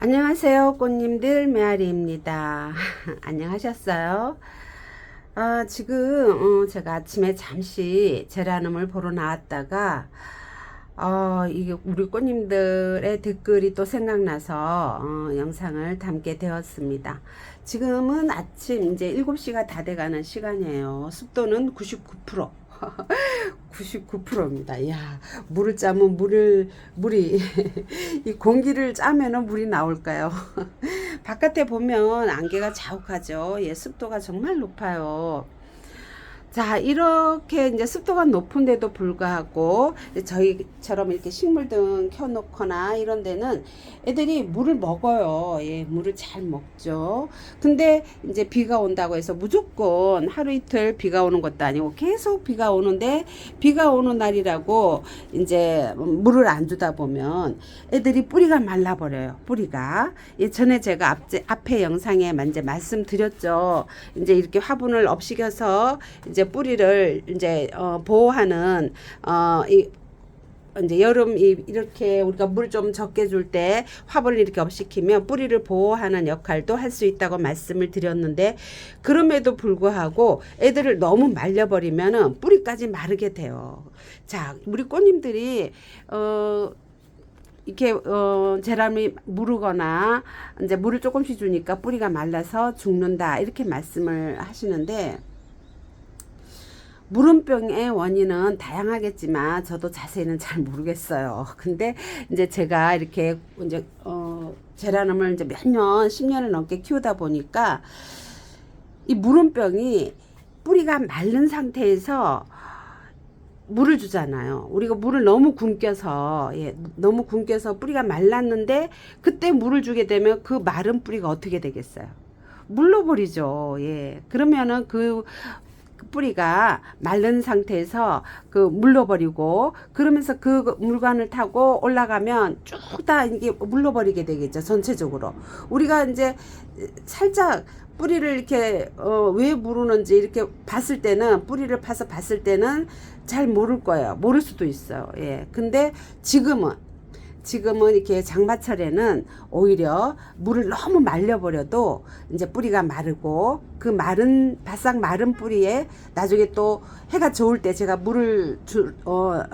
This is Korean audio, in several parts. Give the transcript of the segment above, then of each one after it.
안녕하세요, 꽃님들 메아리입니다. 안녕하셨어요? 지금 제가 아침에 잠시 제라늄을 보러 나왔다가 이게 우리 꽃님들의 댓글이 또 생각나서 영상을 담게 되었습니다. 지금은 아침 이제 7시가 다 돼가는 시간이에요. 습도는 99%. 99%입니다. 야, 물을 짜면 물이 이 공기를 짜면은 물이 나올까요? 바깥에 보면 안개가 자욱하죠. 예, 습도가 정말 높아요. 자, 이렇게 이제 습도가 높은데도 불구하고 저희처럼 이렇게 식물등 켜놓거나 이런 데는 애들이 물을 먹어요. 예, 물을 잘 먹죠. 근데 이제 비가 온다고 해서 무조건 하루 이틀 비가 오는 것도 아니고 계속 비가 오는데, 비가 오는 날이라고 이제 물을 안 주다 보면 애들이 뿌리가 말라버려요. 뿌리가. 예, 전에 제가 앞에 영상에 이제 말씀드렸죠. 이제 이렇게 화분을 업시켜서 이제 뿌리를 이제 보호하는 이제 여름 이렇게 우리가 물 좀 적게 줄 때 화분을 이렇게 업시키면 뿌리를 보호하는 역할도 할 수 있다고 말씀을 드렸는데, 그럼에도 불구하고 애들을 너무 말려버리면은 뿌리까지 마르게 돼요. 자, 우리 꽃님들이 이렇게 제라늄이 무르거나 이제 물을 조금씩 주니까 뿌리가 말라서 죽는다 이렇게 말씀을 하시는데, 무름병의 원인은 다양하겠지만 저도 자세히는 잘 모르겠어요. 근데 이제 제가 이렇게 이제 제라늄을 이제 몇 년, 10년을 넘게 키우다 보니까 이 무름병이 뿌리가 마른 상태에서 물을 주잖아요. 우리가 물을 너무 굶겨서, 너무 굶겨서 뿌리가 말랐는데 그때 물을 주게 되면 그 마른 뿌리가 어떻게 되겠어요? 물러버리죠. 예. 그러면은 그 뿌리가 마른 상태에서 그 물러버리고, 그러면서 그 물관을 타고 올라가면 쭉 다 이게 물러버리게 되겠죠. 전체적으로. 우리가 이제 살짝 뿌리를 이렇게 왜 무르는지 이렇게 봤을 때는, 뿌리를 파서 봤을 때는 잘 모를 거예요. 모를 수도 있어요. 예. 근데 지금은 이렇게 장마철에는 오히려 물을 너무 말려버려도 이제 뿌리가 마르고, 그 바싹 마른 뿌리에 나중에 또 해가 좋을 때 제가 물을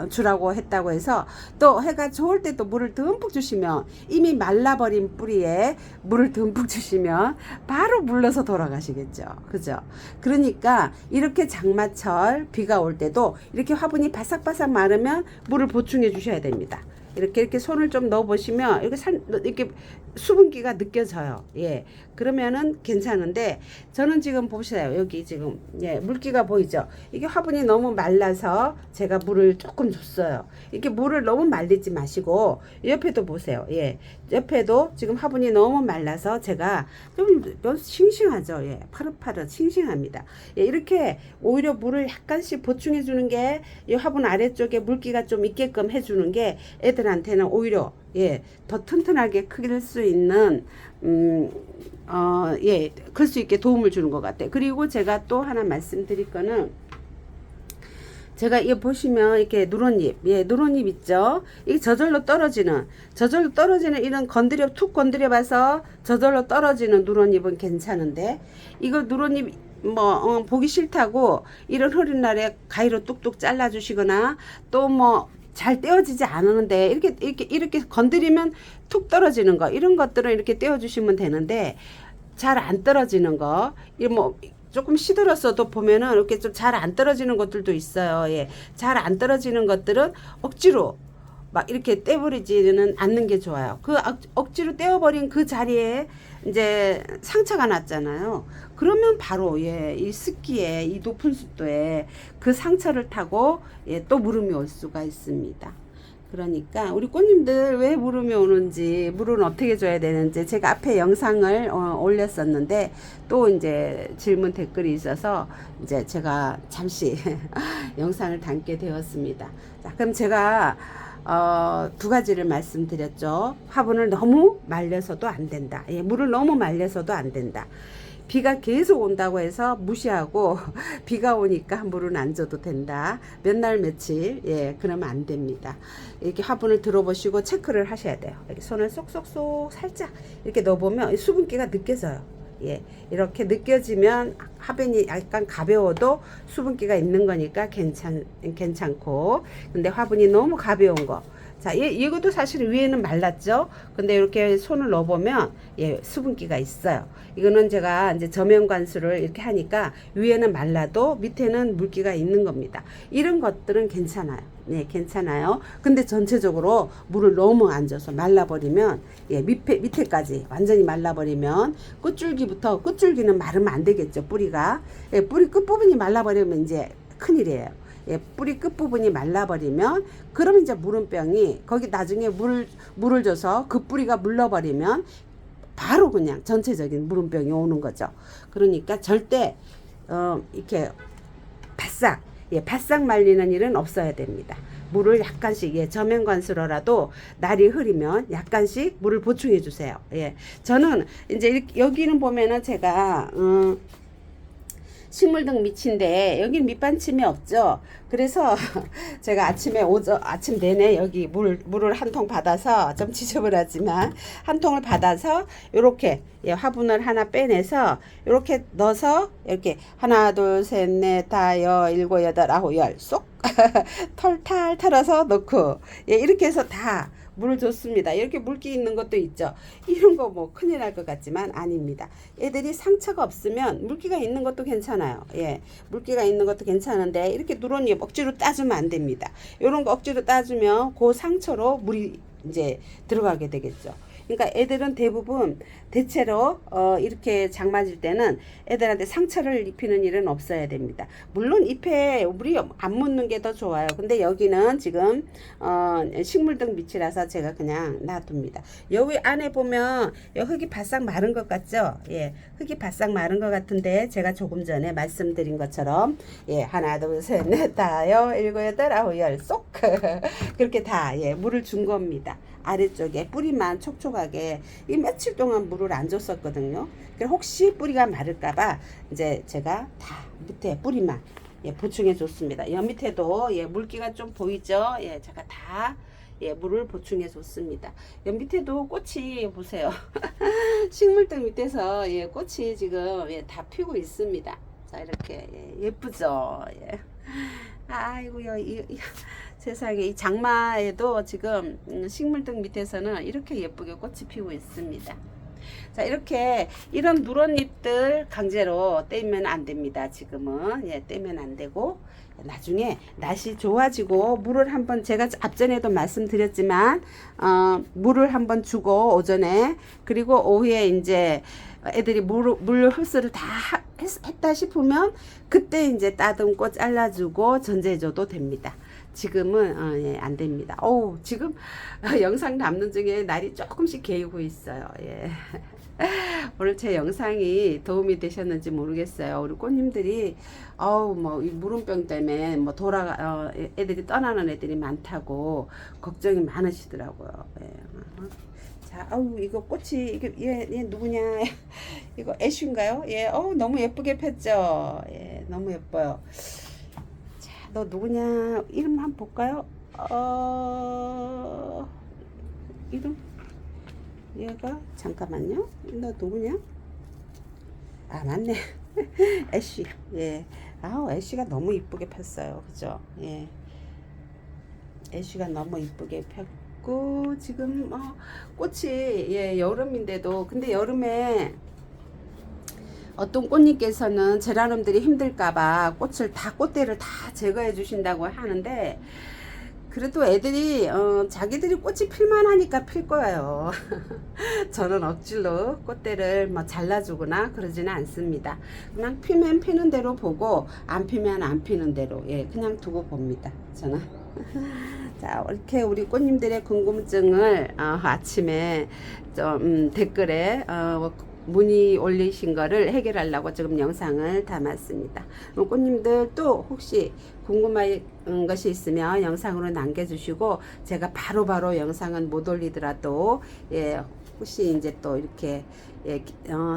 주라고 했다고 해서, 또 해가 좋을 때 또 물을 듬뿍 주시면, 이미 말라버린 뿌리에 물을 듬뿍 주시면 바로 물러서 돌아가시겠죠. 그죠? 그러니까 이렇게 장마철 비가 올 때도 이렇게 화분이 바싹바싹 마르면 물을 보충해 주셔야 됩니다. 이렇게 손을 좀 넣어 보시면 이렇게 수분기가 느껴져요. 예. 그러면은 괜찮은데, 저는 지금 보세요. 여기 지금 물기가 보이죠? 이게 화분이 너무 말라서 제가 물을 조금 줬어요. 이렇게 물을 너무 말리지 마시고 옆에도 보세요. 예. 옆에도 지금 화분이 너무 말라서 제가 좀 싱싱하죠. 예. 파릇파릇 싱싱합니다. 예. 이렇게 오히려 물을 약간씩 보충해 주는 게, 이 화분 아래쪽에 물기가 좀 있게끔 해 주는 게 애들한테는 오히려 더 튼튼하게 클 수 있는 클 수 있게 도움을 주는 것 같아요. 그리고 제가 또 하나 말씀드릴 거는, 제가 이거 보시면 이렇게 누런잎, 누런잎 있죠? 이게 저절로 떨어지는 이런 툭 건드려 봐서 저절로 떨어지는 누런잎은 괜찮은데, 이거 누런잎 보기 싫다고 이런 흐린 날에 가위로 뚝뚝 잘라 주시거나, 또 잘 떼어지지 않았는데 이렇게 건드리면 툭 떨어지는 거, 이런 것들은 이렇게 떼어 주시면 되는데, 잘 안 떨어지는 거, 조금 시들었어도 보면은 이렇게 좀 잘 안 떨어지는 것들도 있어요. 예. 잘 안 떨어지는 것들은 억지로 막 이렇게 떼버리지는 않는 게 좋아요. 그 억지로 떼어버린 그 자리에 이제 상처가 났잖아요. 그러면 바로 이 습기에, 이 높은 습도에 그 상처를 타고 또 무름이 올 수가 있습니다. 그러니까 우리 꽃님들 왜 무름이 오는지, 물은 어떻게 줘야 되는지 제가 앞에 영상을 올렸었는데, 또 이제 질문 댓글이 있어서 이제 제가 잠시 영상을 담게 되었습니다. 자, 그럼 제가 두 가지를 말씀드렸죠. 화분을 너무 말려서도 안 된다. 물을 너무 말려서도 안 된다. 비가 계속 온다고 해서 무시하고 비가 오니까 물은 안 줘도 된다. 몇 날 며칠 그러면 안 됩니다. 이렇게 화분을 들어보시고 체크를 하셔야 돼요. 이렇게 손을 쏙쏙쏙 살짝 이렇게 넣어보면 수분기가 느껴져요. 이렇게 느껴지면 화분이 약간 가벼워도 수분기가 있는 거니까 괜찮고, 근데 화분이 너무 가벼운 거, 자, 이것도 사실 위에는 말랐죠. 근데 이렇게 손을 넣어보면 수분기가 있어요. 이거는 제가 이제 저면 관수를 이렇게 하니까 위에는 말라도 밑에는 물기가 있는 겁니다. 이런 것들은 괜찮아요. 괜찮아요. 근데 전체적으로 물을 너무 안 줘서 말라버리면 밑에까지 완전히 말라버리면 끝줄기는 마르면 안 되겠죠. 뿌리가 뿌리 끝부분이 말라버리면 이제 큰일이에요. 뿌리 끝부분이 말라버리면 그러면 이제 물음병이 거기 나중에 물을 줘서 그 뿌리가 물러버리면 바로 그냥 전체적인 물음병이 오는 거죠. 그러니까 절대 이렇게 바싹 말리는 일은 없어야 됩니다. 물을 약간씩 저면 관수로라도 날이 흐리면 약간씩 물을 보충해 주세요. 저는 이제 여기는 보면은 제가 식물등 밑인데 여기는 밑받침이 없죠. 그래서 제가 아침 내내 여기 물을 한 통 받아서 좀 지저분하지만 한 통을 받아서 이렇게 화분을 하나 빼내서 이렇게 넣어서 이렇게 하나 둘 셋 넷 다 일곱 여덟 아홉 열 쏙 털탈 털어서 넣고 이렇게 해서 다 물을 줬습니다. 이렇게 물기 있는 것도 있죠. 이런 거 뭐 큰일 날 것 같지만 아닙니다. 애들이 상처가 없으면 물기가 있는 것도 괜찮아요. 물기가 있는 것도 괜찮은데 이렇게 누런이 억지로 따주면 안 됩니다. 이런 거 억지로 따주면 그 상처로 물이 이제 들어가게 되겠죠. 그러니까 애들은 대체로 이렇게 장 맞을 때는 애들한테 상처를 입히는 일은 없어야 됩니다. 물론 잎에 물이 안 묻는 게 더 좋아요. 근데 여기는 지금 식물등 밑이라서 제가 그냥 놔둡니다. 여기 안에 보면 흙이 바싹 마른 것 같죠? 흙이 바싹 마른 것 같은데 제가 조금 전에 말씀드린 것처럼 하나 둘 셋 넷 다 일곱 여덟 아홉 열 쏙 그렇게 다 물을 준 겁니다. 아래쪽에 뿌리만 촉촉하게 이 며칠 동안 물을 안 줬었거든요. 혹시 뿌리가 마를까봐 이제 제가 다 밑에 뿌리만 보충해 줬습니다. 여 밑에도 물기가 좀 보이죠? 제가 다 물을 보충해 줬습니다. 여 밑에도 꽃이 보세요. 식물등 밑에서 꽃이 지금 다 피고 있습니다. 자, 이렇게 예쁘죠? 아이고요, 세상에 이 장마에도 지금 식물등 밑에서는 이렇게 예쁘게 꽃이 피고 있습니다. 자, 이렇게 이런 누런 잎들 강제로 떼면 안 됩니다. 지금은 떼면 안 되고 나중에 날씨 좋아지고 물을 한번 제가 앞전에도 말씀드렸지만 물을 한번 주고 오전에 그리고 오후에 이제 애들이 물 흡수를 다 했다 싶으면 그때 이제 따듬 꽃 잘라주고 전제해줘도 됩니다. 지금은 안 됩니다. 지금 영상 담는 중에 날이 조금씩 개이고 있어요. 오늘 제 영상이 도움이 되셨는지 모르겠어요. 우리 꽃님들이 뭐 이 물음병 때문에 뭐 애들이 떠나는 애들이 많다고 걱정이 많으시더라고요. 자, 이거 꽃이 얘 누구냐? 이거 애쉬인가요? 너무 예쁘게 폈죠. 너무 예뻐요. 자, 너 누구냐? 이름 한번 볼까요? 이름? 얘가 잠깐만요. 너 누구냐? 아, 맞네. 애쉬. 애쉬가 너무 이쁘게 폈어요. 그죠? 애쉬가 너무 이쁘게 폈고 지금 꽃이 여름인데도 근데 여름에 어떤 꽃님께서는 제라늄들이 힘들까봐 꽃대를 다 제거해 주신다고 하는데 그래도 애들이 자기들이 꽃이 필만 하니까 필 거예요. 저는 억지로 꽃대를 뭐 잘라주거나 그러지는 않습니다. 그냥 피면 피는 대로 보고 안 피면 안 피는 대로 그냥 두고 봅니다. 저는. 자, 이렇게 우리 꽃님들의 궁금증을 아침에 좀 댓글에 문의 올리신 거를 해결하려고 지금 영상을 담았습니다. 그럼 꽃님들 또 혹시 궁금한 것이 있으면 영상으로 남겨주시고 제가 바로바로 영상은 못 올리더라도 예, 혹시 이제 또 이렇게 예,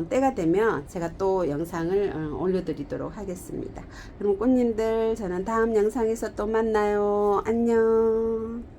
때가 되면 제가 또 영상을 올려드리도록 하겠습니다. 그럼 꽃님들 저는 다음 영상에서 또 만나요. 안녕.